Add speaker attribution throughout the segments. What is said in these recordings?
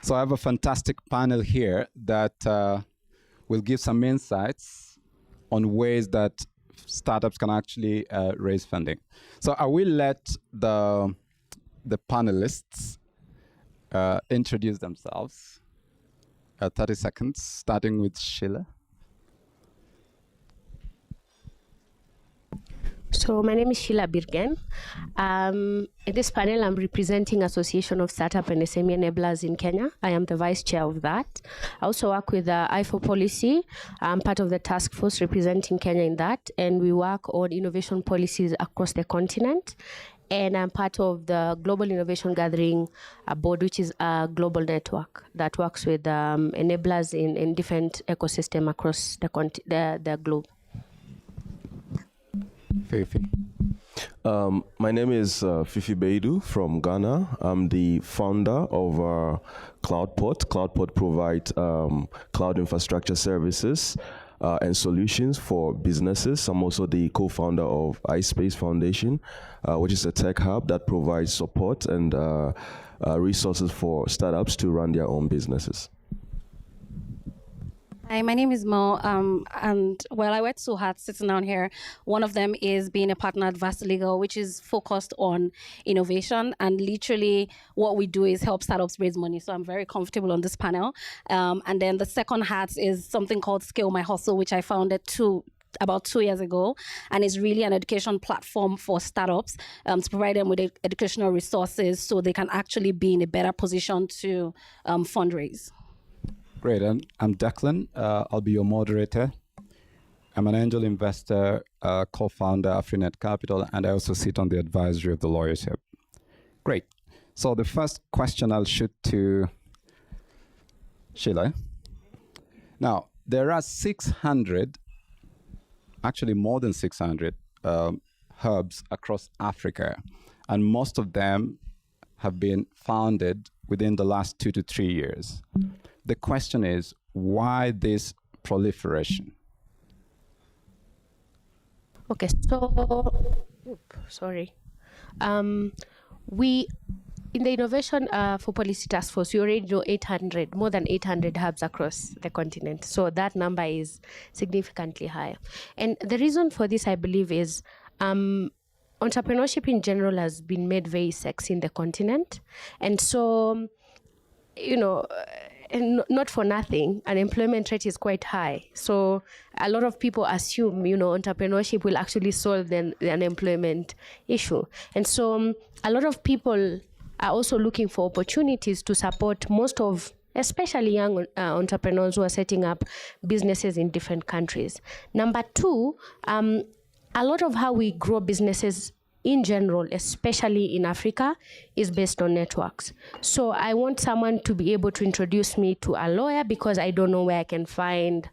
Speaker 1: So I have a fantastic panel here that will give some insights on ways that startups can actually raise funding. So I will let the panelists introduce themselves. 30 seconds, starting with Sheila.
Speaker 2: So my name is Sheila Birgen. In this panel, I'm representing Association of Startup and SME Enablers in Kenya. I am the vice chair of that. I also work with the I4 policy. I'm part of the task force representing Kenya in that, and we work on innovation policies across the continent. And I'm part of the Global Innovation Gathering Board, which is a global network that works with enablers in different ecosystems across the globe.
Speaker 1: Fifi.
Speaker 3: My name is Fifi Beidu from Ghana. I'm the founder of CloudPort. CloudPort provides cloud infrastructure services and solutions for businesses. I'm also the co-founder of iSpace Foundation, which is a tech hub that provides support and resources for startups to run their own businesses.
Speaker 4: Hi, my name is Mo, and well, I wear two hats sitting down here. One of them is being a partner at Vast Legal, which is focused on innovation, and literally what we do is help startups raise money. So I'm very comfortable on this panel. And then the second hat is something called Scale My Hustle, which I founded about 2 years ago, and is really an education platform for startups to provide them with educational resources so they can actually be in a better position to fundraise.
Speaker 1: Great. I'm Declan. I'll be your moderator. I'm an angel investor, co-founder of Freenet Capital, and I also sit on the advisory of the Lawyership. Great. So the first question I'll shoot to Sheila. Now, there are 600, actually more than 600 hubs across Africa, and most of them have been founded within the last 2 to 3 years. The question is, why this proliferation?
Speaker 2: Okay, so, we, in the Innovation for Policy Task Force, we already know more than 800 hubs across the continent. So that number is significantly higher. And the reason for this, I believe, is entrepreneurship in general has been made very sexy in the continent. And so, and not for nothing, unemployment rate is quite high. So a lot of people assume, entrepreneurship will actually solve the unemployment issue. And so a lot of people are also looking for opportunities to support especially young entrepreneurs who are setting up businesses in different countries. Number two, a lot of how we grow businesses in general, especially in Africa, is based on networks. So I want someone to be able to introduce me to a lawyer because I don't know where I can find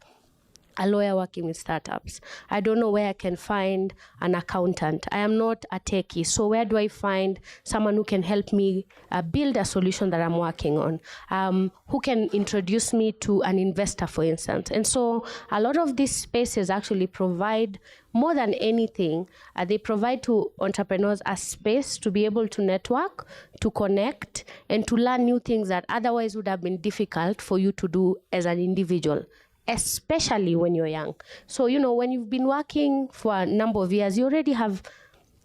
Speaker 2: a lawyer working with startups. I don't know where I can find an accountant. I am not a techie. So where do I find someone who can help me build a solution that I'm working on? Who can introduce me to an investor, for instance? And so a lot of these spaces actually provide, more than anything, they provide to entrepreneurs a space to be able to network, to connect, and to learn new things that otherwise would have been difficult for you to do as an individual, especially when you're young. So, when you've been working for a number of years, you already have,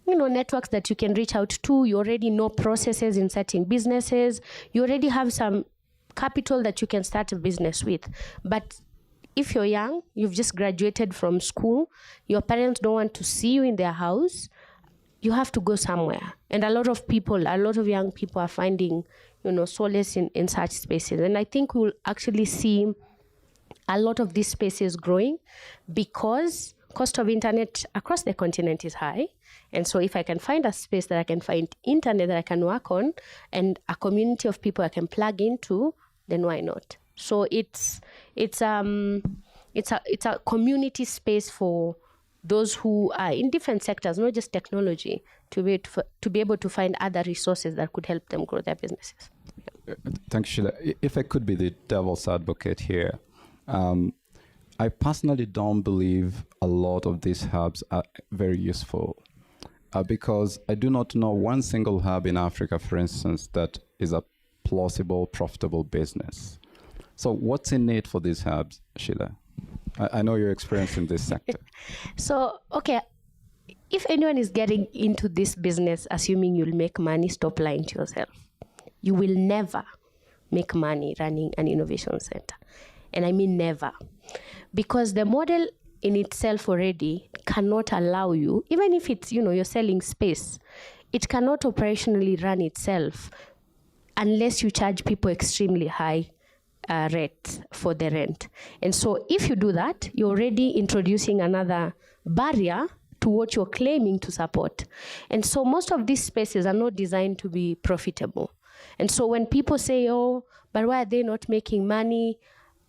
Speaker 2: networks that you can reach out to. You already know processes in setting businesses. You already have some capital that you can start a business with. But if you're young, you've just graduated from school, your parents don't want to see you in their house, you have to go somewhere. And a lot of young people are finding, solace in such spaces. And I think we'll actually see a lot of these spaces growing because cost of internet across the continent is high. And so if I can find a space that I can find internet that I can work on and a community of people I can plug into, then why not? So it's a community space for those who are in different sectors, not just technology. to be able to find other resources that could help them grow their businesses.
Speaker 1: Thanks, Sheila. If I could be the devil's advocate here, I personally don't believe a lot of these hubs are very useful because I do not know one single hub in Africa, for instance, that is a plausible, profitable business. So what's in it for these hubs, Sheila? I know you're experienced in this sector.
Speaker 2: So, okay, if anyone is getting into this business assuming you'll make money, stop lying to yourself. You will never make money running an innovation center. And I mean never. Because the model in itself already cannot allow you, even if it's, you're selling space, it cannot operationally run itself unless you charge people extremely high rates for the rent. And so if you do that, you're already introducing another barrier to what you're claiming to support. And so most of these spaces are not designed to be profitable. And so when people say, oh, but why are they not making money?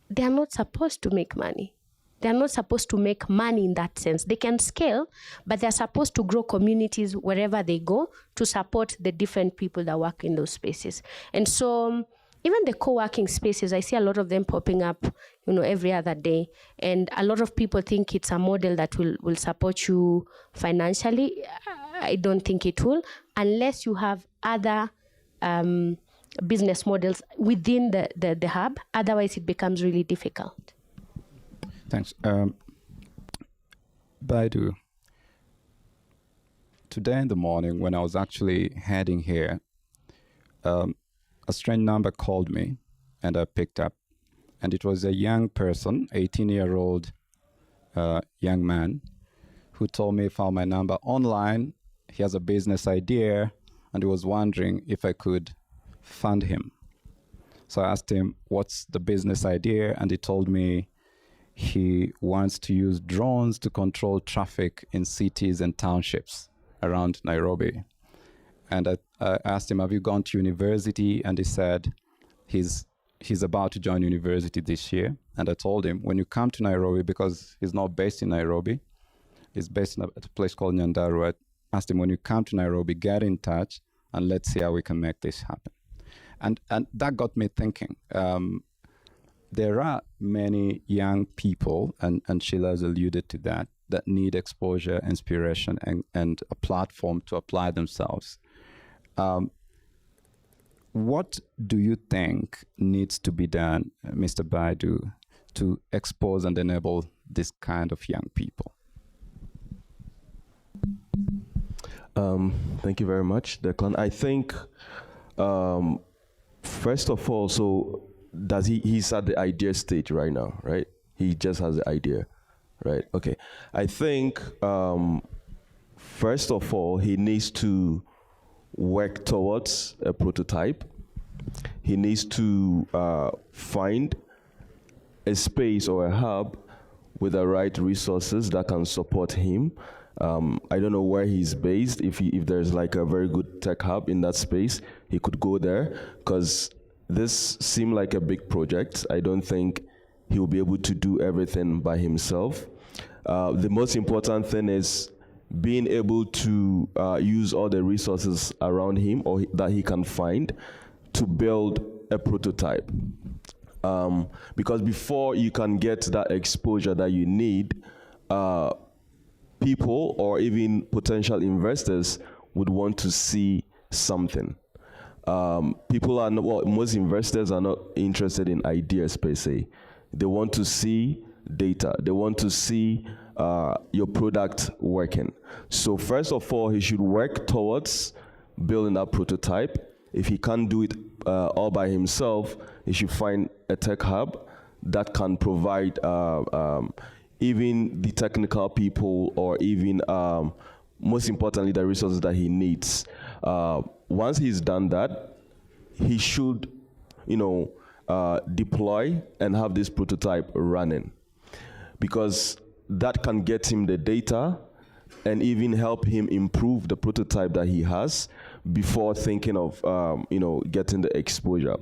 Speaker 2: They are not supposed to make money. They are not supposed to make money in that sense. They can scale, but they're supposed to grow communities wherever they go to support the different people that work in those spaces. And so even the co-working spaces, I see a lot of them popping up, every other day. And a lot of people think it's a model that will support you financially. I don't think it will, unless you have other business models within the hub. Otherwise, it becomes really difficult.
Speaker 1: Thanks. Baidu, today in the morning when I was actually heading here, a strange number called me and I picked up. And it was a young person, 18-year-old young man, who told me he found my number online. He has a business idea and he was wondering if I could fund him. So I asked him, what's the business idea? And he told me he wants to use drones to control traffic in cities and townships around Nairobi. And I asked him, have you gone to university? And he said he's about to join university this year. And I told him, when you come to Nairobi, because he's not based in Nairobi, he's based at a place called Nyandarua. I asked him, when you come to Nairobi, get in touch and let's see how we can make this happen. And that got me thinking. There are many young people, and Sheila has alluded to that need exposure, inspiration, and a platform to apply themselves. What do you think needs to be done, Mr. Baidu, to expose and enable this kind of young people?
Speaker 3: Thank you very much, Declan. I think, first of all, so he's at the idea stage right now, right? He just has the idea, right? Okay. I think, first of all, he needs to work towards a prototype. He needs to find a space or a hub with the right resources that can support him. I don't know where he's based. If there's like a very good tech hub in that space, he could go there, because this seemed like a big project. I don't think he'll be able to do everything by himself. The most important thing is being able to use all the resources around him or that he can find to build a prototype. Because before you can get that exposure that you need, people or even potential investors would want to see something. People are not, well, most investors are not interested in ideas per se. They want to see data. They want to see your product working. So first of all, he should work towards building that prototype. If he can't do it all by himself, he should find a tech hub that can provide even the technical people or even, most importantly, the resources that he needs. Once he's done that, he should, deploy and have this prototype running, because that can get him the data and even help him improve the prototype that he has before thinking of, getting the exposure.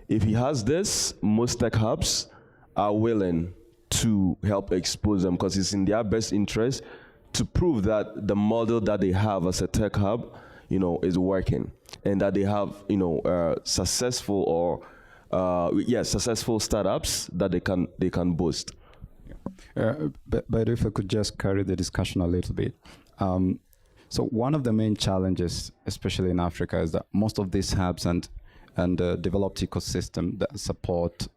Speaker 3: If he has this, most tech hubs are willing to help expose them, because it's in their best interest to prove that the model that they have as a tech hub, is working, and that they have, successful successful startups that they can boost.
Speaker 1: But if I could just carry the discussion a little bit. So one of the main challenges, especially in Africa, is that most of these hubs and developed ecosystem that support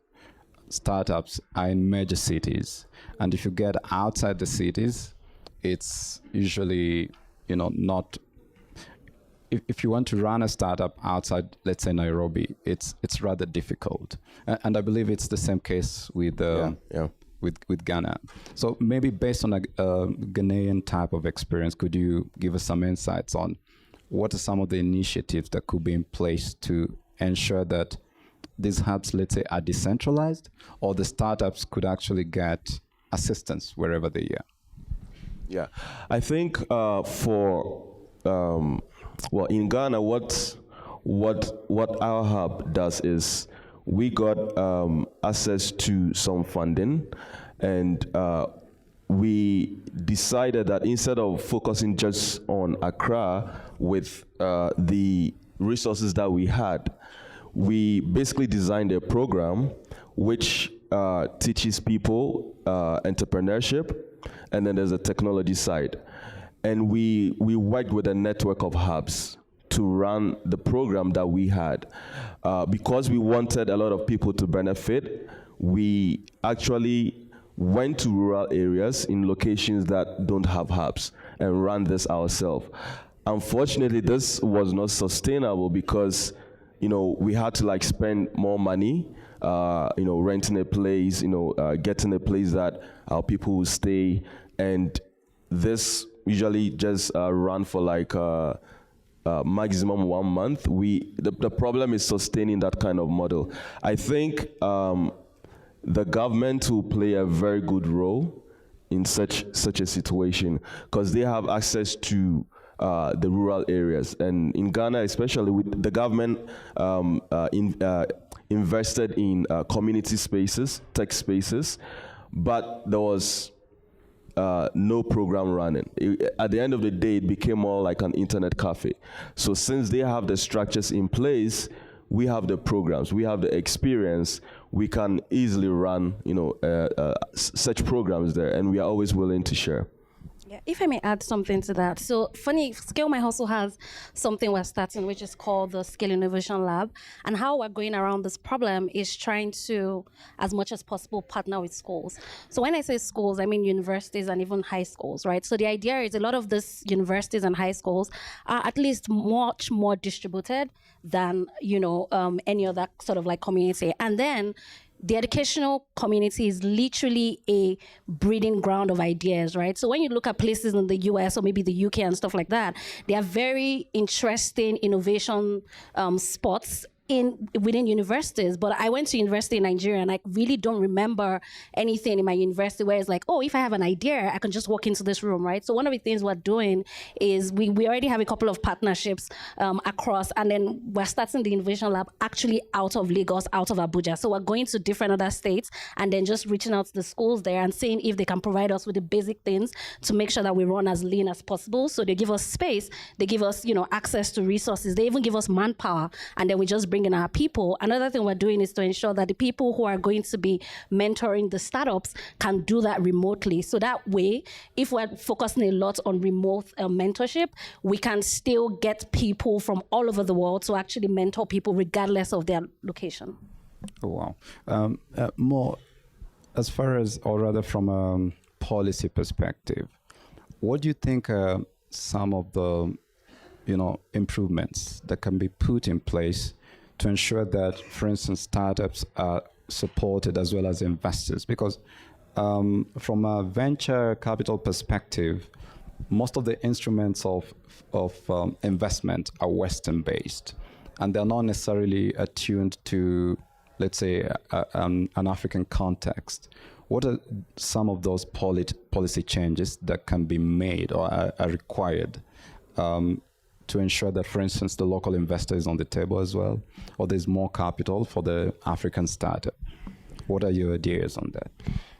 Speaker 1: startups are in major cities. And if you get outside the cities, it's usually, not. If you want to run a startup outside, let's say Nairobi, it's rather difficult. And I believe it's the same case with with Ghana. So maybe based on a Ghanaian type of experience, could you give us some insights on what are some of the initiatives that could be in place to ensure that these hubs, let's say, are decentralized, or the startups could actually get assistance wherever they are?
Speaker 3: Yeah, I think in Ghana, what our hub does is we got access to some funding, and we decided that instead of focusing just on Accra with the resources that we had, we basically designed a program which teaches people entrepreneurship, and then there's a technology side. And we worked with a network of hubs to run the program that we had. Because we wanted a lot of people to benefit, we actually went to rural areas in locations that don't have hubs and ran this ourselves. Unfortunately, this was not sustainable because, we had to spend more money, renting a place, getting a place that our people will stay, and this usually just run for maximum 1 month. The problem is sustaining that kind of model. I think the government will play a very good role in such a situation because they have access to the rural areas. And in Ghana, especially, the government invested in community spaces, tech spaces, but there was no program running. At the end of the day, it became more like an internet cafe. So since they have the structures in place, we have the programs, we have the experience, we can easily run, such programs there, and we are always willing to share.
Speaker 4: Yeah, if I may add something to that. So funny, Scale My Hustle has something we're starting, which is called the Scale Innovation Lab. And how we're going around this problem is trying to, as much as possible, partner with schools. So when I say schools, I mean universities and even high schools, right? So the idea is a lot of these universities and high schools are at least much more distributed than, any other sort of community. And then the educational community is literally a breeding ground of ideas, right? So when you look at places in the US or maybe the UK and stuff like that, they are very interesting innovation spots within universities. But I went to university in Nigeria, and I really don't remember anything in my university where it's if I have an idea, I can just walk into this room, right? So one of the things we're doing is we already have a couple of partnerships across, and then we're starting the Innovation Lab actually out of Lagos, out of Abuja. So we're going to different other states and then just reaching out to the schools there and seeing if they can provide us with the basic things to make sure that we run as lean as possible. So they give us space, they give us, access to resources, they even give us manpower, and then we just bring in our people. Another thing we're doing is to ensure that the people who are going to be mentoring the startups can do that remotely. So that way, if we're focusing a lot on remote mentorship, we can still get people from all over the world to actually mentor people regardless of their location.
Speaker 1: Oh, wow. More as far as, or rather from a policy perspective, what do you think some of the improvements that can be put in place to ensure that, for instance, startups are supported as well as investors? Because from a venture capital perspective, most of the instruments of investment are Western based, and they're not necessarily attuned to, let's say, an African context. What are some of those policy changes that can be made or are required to ensure that, for instance, the local investor is on the table as well, or there's more capital for the African startup? What are your ideas on that?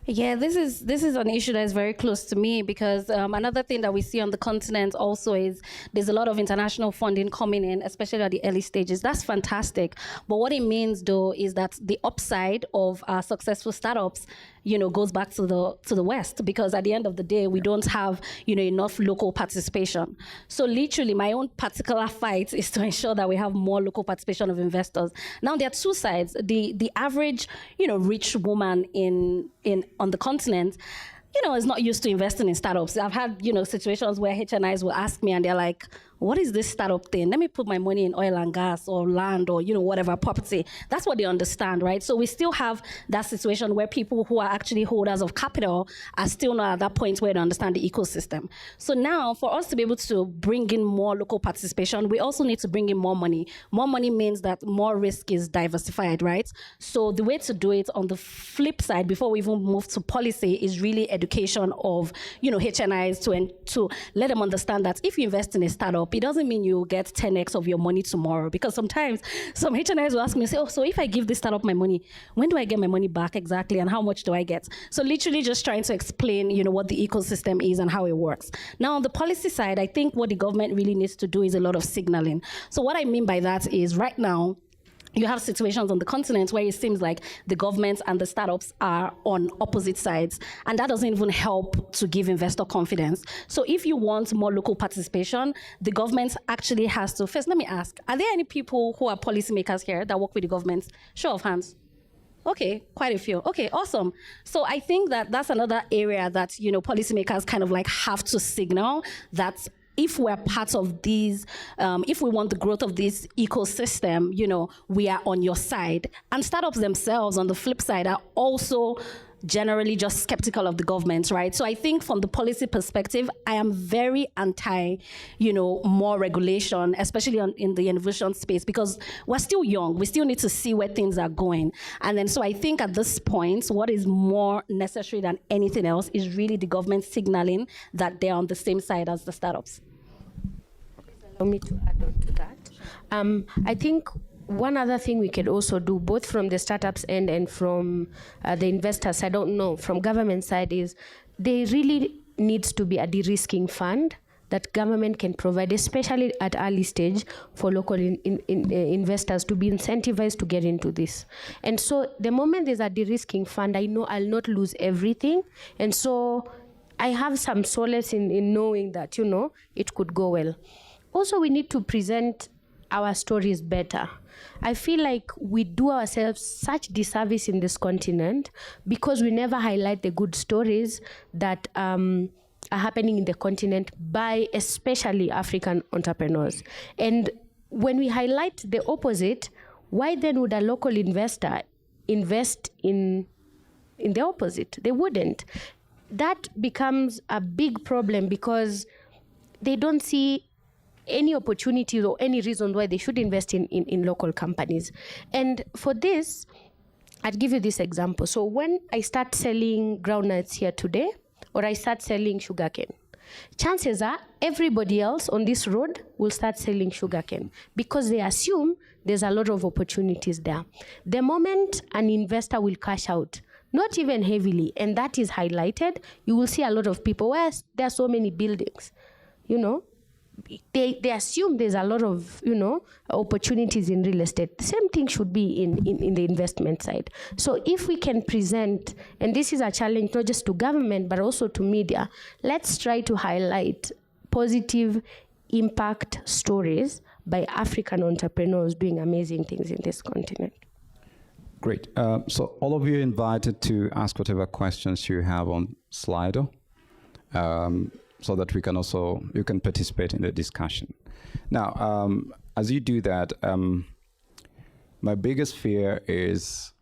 Speaker 4: Yeah, this is an issue that is very close to me because another thing that we see on the continent also is there's a lot of international funding coming in, especially at the early stages. That's fantastic. But what it means though is that the upside of our successful startups, goes back to the West, because at the end of the day, we don't have, enough local participation. So literally my own particular fight is to ensure that we have more local participation of investors. Now there are two sides. The average, rich woman on the continent, is not used to investing in startups. I've had, situations where HNIs will ask me and they're like, what is this startup thing? Let me put my money in oil and gas or land or, whatever, property. That's what they understand, right? So we still have that situation where people who are actually holders of capital are still not at that point where they understand the ecosystem. So now for us to be able to bring in more local participation, we also need to bring in more money. More money means that more risk is diversified, right? So the way to do it on the flip side, before we even move to policy, is really education of, HNIs to let them understand that if you invest in a startup, it doesn't mean you get 10x of your money tomorrow. Because sometimes some HNIs will ask me, say, oh, so if I give this startup my money, when do I get my money back exactly and how much do I get? So literally just trying to explain, what the ecosystem is and how it works. Now on the policy side, I think what the government really needs to do is a lot of signaling. So what I mean by that is right now, you have situations on the continent where it seems like the government and the startups are on opposite sides, and that doesn't even help to give investor confidence. So if you want more local participation, the government actually has to, first let me ask, are there any people who are policymakers here that work with the government? Show of hands. Okay, quite a few. Okay, awesome. So I think that that's another area that, policymakers kind of like have to signal that if we're part of these, if we want the growth of this ecosystem, we are on your side. And startups themselves, on the flip side, are also generally just skeptical of the government, right? So I think from the policy perspective, I am very anti, more regulation, especially in the innovation space, because we're still young. We still need to see where things are going. And then so I think at this point, what is more necessary than anything else is really the government signaling that they're on the same side as the startups.
Speaker 2: Allow me to add on to that. I think one other thing we can also do, both from the startups end and from the investors, I don't know, from government side, is there really needs to be a de-risking fund that government can provide, especially at early stage, for local investors to be incentivized to get into this. And so the moment there's a de-risking fund, I know I'll not lose everything. And so I have some solace in knowing that, it could go well. Also, we need to present our stories better. I feel like we do ourselves such disservice in this continent because we never highlight the good stories that are happening in the continent by especially African entrepreneurs. And when we highlight the opposite, why then would a local investor invest in the opposite? They wouldn't. That becomes a big problem because they don't see any opportunities or any reason why they should invest in local companies. And for this, I'd give you this example. So when I start selling groundnuts here today, or I start selling sugarcane, chances are everybody else on this road will start selling sugarcane because they assume there's a lot of opportunities there. The moment an investor will cash out, not even heavily, and that is highlighted, you will see a lot of people, where there are so many buildings, they assume there's a lot of, opportunities in real estate. The same thing should be in the investment side. So if we can present, and this is a challenge not just to government, but also to media, let's try to highlight positive impact stories by African entrepreneurs doing amazing things in this continent.
Speaker 1: Great. So all of you are invited to ask whatever questions you have on Slido. So that you can participate in the discussion. Now, as you do that, my biggest fear is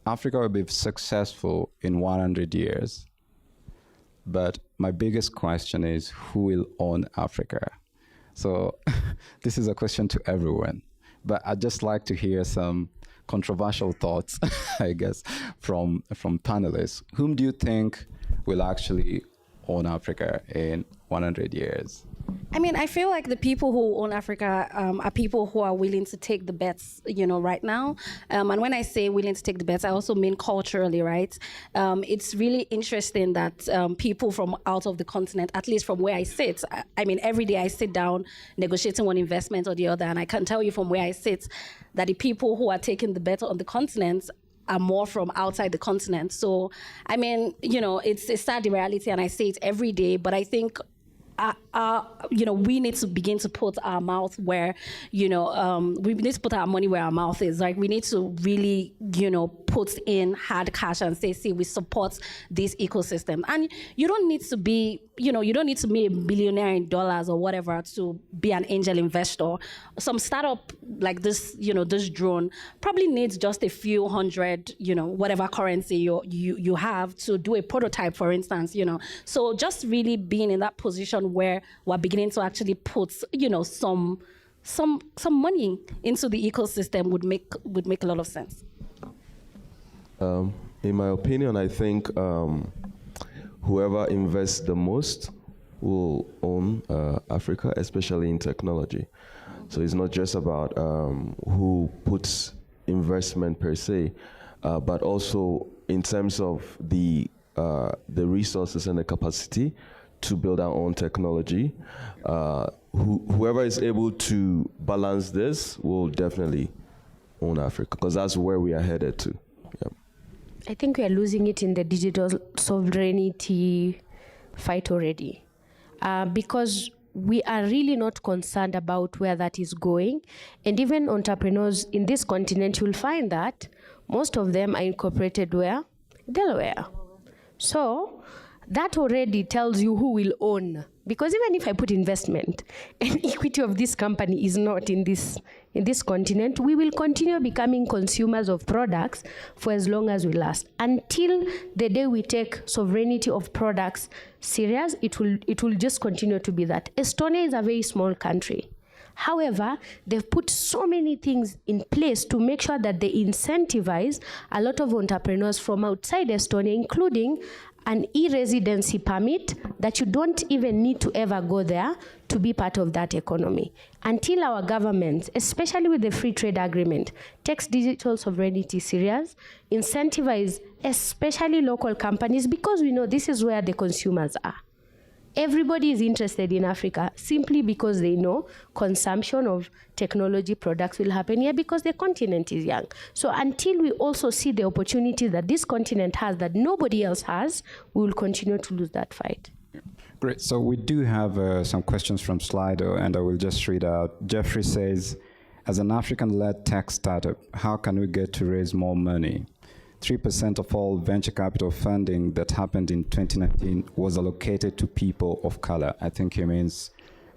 Speaker 1: Africa will be successful in 100 years. But my biggest question is, who will own Africa? So this is a question to everyone. But I'd just like to hear some controversial thoughts, I guess, from panelists. Whom do you think will actually own Africa in 100 years?
Speaker 4: I mean, I feel like the people who own Africa are people who are willing to take the bets, right now. And when I say willing to take the bets, I also mean culturally, right? It's really interesting that people from out of the continent, at least from where I sit, I mean, every day I sit down negotiating one investment or the other, and I can tell you from where I sit that the people who are taking the bet on the continent are more from outside the continent. So, I mean, it's a sad reality, and I say it every day, but I think we need to begin to put our mouth where, we need to put our money where our mouth is. Like, we need to really, put in hard cash and say, see, we support this ecosystem. And you don't need to be, you don't need to be a billionaire in dollars or whatever to be an angel investor. Some startup like this, this drone probably needs just a few hundred, whatever currency you have to do a prototype, for instance, So just really being in that position where we're beginning to actually put, some money into the ecosystem would make a lot of sense.
Speaker 3: In my opinion, I think whoever invests the most will own Africa, especially in technology. So it's not just about who puts investment per se, but also in terms of the resources and the capacity to build our own technology. Whoever is able to balance this will definitely own Africa, because that's where we are headed to. Yep.
Speaker 2: I think we are losing it in the digital sovereignty fight already, because we are really not concerned about where that is going. And even entrepreneurs in this continent, you'll find that most of them are incorporated where? Delaware. So that already tells you who will own. Because even if I put investment and equity of this company is not in this continent, we will continue becoming consumers of products for as long as we last. Until the day we take sovereignty of products serious, it will just continue to be that. Estonia is a very small country. However, they've put so many things in place to make sure that they incentivize a lot of entrepreneurs from outside Estonia, including an e-residency permit that you don't even need to ever go there to be part of that economy. Until our government, especially with the free trade agreement, takes digital sovereignty serious, incentivize especially local companies, because we know this is where the consumers are. Everybody is interested in Africa simply because they know consumption of technology products will happen here because the continent is young. So until we also see the opportunity that this continent has that nobody else has, we will continue to lose that fight.
Speaker 1: Great. So we do have some questions from Slido, and I will just read out. Jeffrey says, as an African-led tech startup, how can we get to raise more money? 3% of all venture capital funding that happened in 2019 was allocated to people of color. I think he means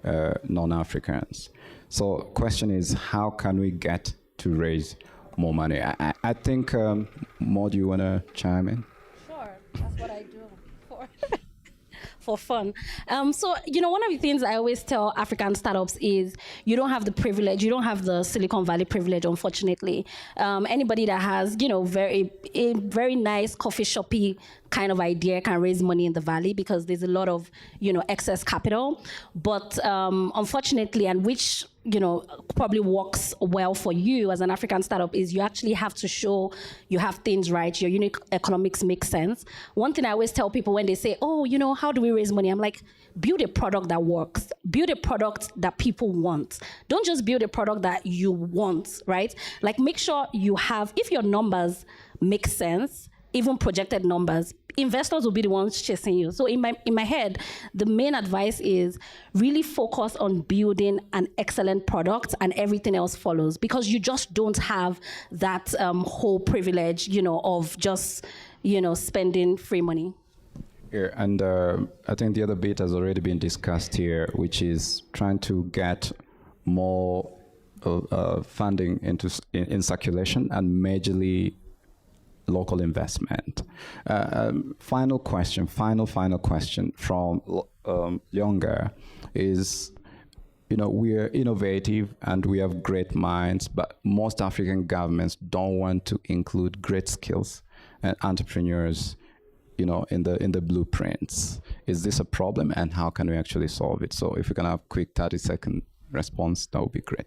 Speaker 1: non-Africans. So question is, how can we get to raise more money? I think, Mo, do you want to chime in?
Speaker 4: Sure, that's what I do for fun. So, one of the things I always tell African startups is you don't have the privilege, you don't have the Silicon Valley privilege, unfortunately. Anybody that has, a very nice coffee shoppy kind of idea can raise money in the Valley because there's a lot of, excess capital. But unfortunately, and which, probably works well for you as an African startup, is you actually have to show you have things right, your unique economics make sense. One thing I always tell people when they say, oh, how do we raise money? I'm like, build a product that works. Build a product that people want. Don't just build a product that you want, right? Like, make sure you have, if your numbers make sense, even projected numbers, investors will be the ones chasing you. So in my head, the main advice is really focus on building an excellent product and everything else follows, because you just don't have that whole privilege, of just, spending free money.
Speaker 1: Yeah, and I think the other bit has already been discussed here, which is trying to get more funding in circulation and majorly local investment. Final question from Younger is, we are innovative and we have great minds, but most African governments don't want to include great skills and entrepreneurs in the blueprints. Is this a problem, and how can we actually solve it? So if you can have quick 30-second response, that would be great.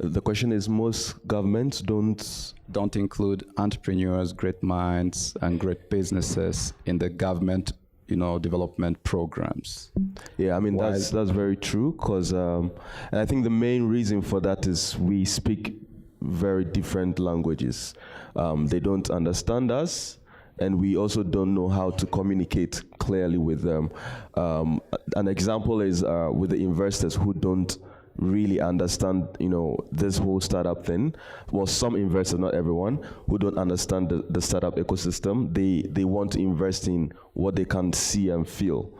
Speaker 3: The question is, most governments
Speaker 1: don't include entrepreneurs, great minds, and great businesses in the government, development programs.
Speaker 3: Yeah, I mean, that's very true, because and I think the main reason for that is we speak very different languages. They don't understand us, and we also don't know how to communicate clearly with them. An example is with the investors who don't really understand, this whole startup thing. Well, some investors, not everyone, who don't understand the startup ecosystem. They want to invest in what they can see and feel.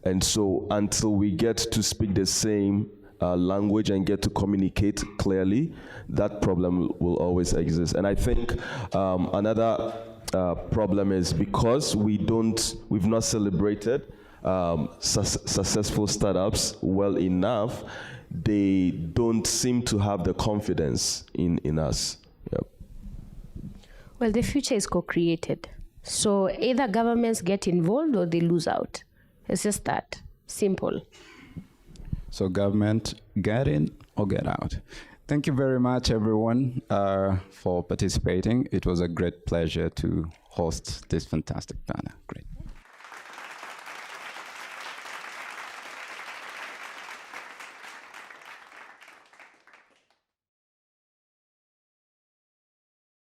Speaker 3: And so until we get to speak the same language and get to communicate clearly, that problem will always exist. And I think another problem is because we've not celebrated successful startups well enough, they don't seem to have the confidence in us. Yep.
Speaker 2: Well, the future is co-created. So either governments get involved or they lose out. It's just that simple.
Speaker 1: So government, get in or get out. Thank you very much, everyone, for participating. It was a great pleasure to host this fantastic panel. Great.